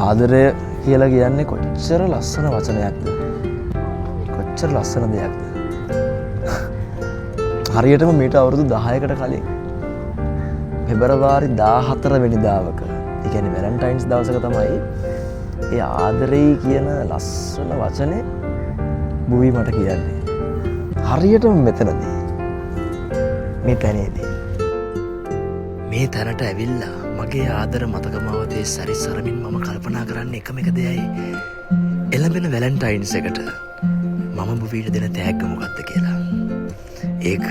ආදරය කියලා කියන්නේ කොච්චර ලස්සන වචනයක්ද? කොච්චර ලස්සන දෙයක්ද? හරියටම මීට අවුරුදු 10කට කලින් පෙබරවාරි 14 වෙනිදාවක, ඒ කියන්නේ වැලන්ටයින්ස් දවසක තමයි ඒ ආදරේ කියන ලස්සන වචනේ බුවි මට කියන්නේ. හරියටම මෙතනදී මේ තැනේදී මේ තැනට ඇවිල්ලා මගේ ආදර මතකමාවතේ සැරිසරමින් මම කල්පනා කරන්නේ එකම එක දෙයයි. එළඹෙන වැලන්ටයින්ස් එකට මම බුවිට දෙන තෑග්ග මොකක්ද කියලා. ඒක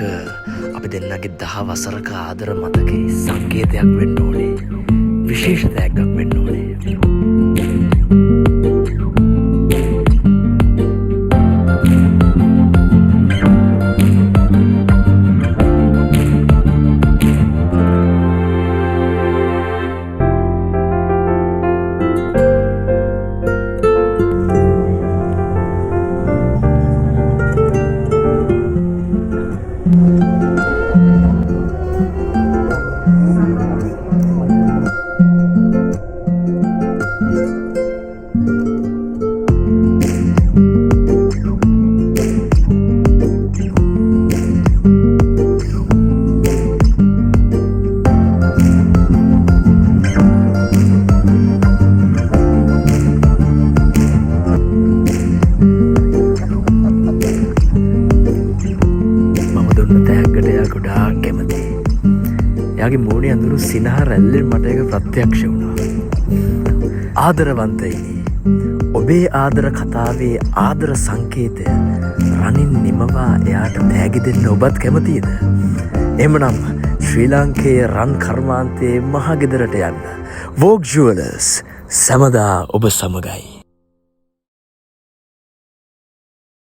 අපි දෙන්නගේ 10 වසරක ආදර මතකේ සංකේතයක් වෙන්න ඕනේ. විශේෂ තෑග්ගක් වෙන්න ඕනේ. යාගේ මූණේ අඳුරු සිනහ රැල්ලෙන් මට ඒක ප්‍රත්‍යක්ෂ වුණා. ආදරවන්තයිනි, ඔබේ ආදර කතාවේ ආදර සංකේතය රනින් නිමවා එයාට තෑගි දෙන්න ඔබත් කැමතිද? එමනම් ශ්‍රී ලාංකේය රන් කර්මාන්තයේ මහගෙදරට යන්න. වෝග් ජුවලර්ස් සැමදා ඔබ සමගයි.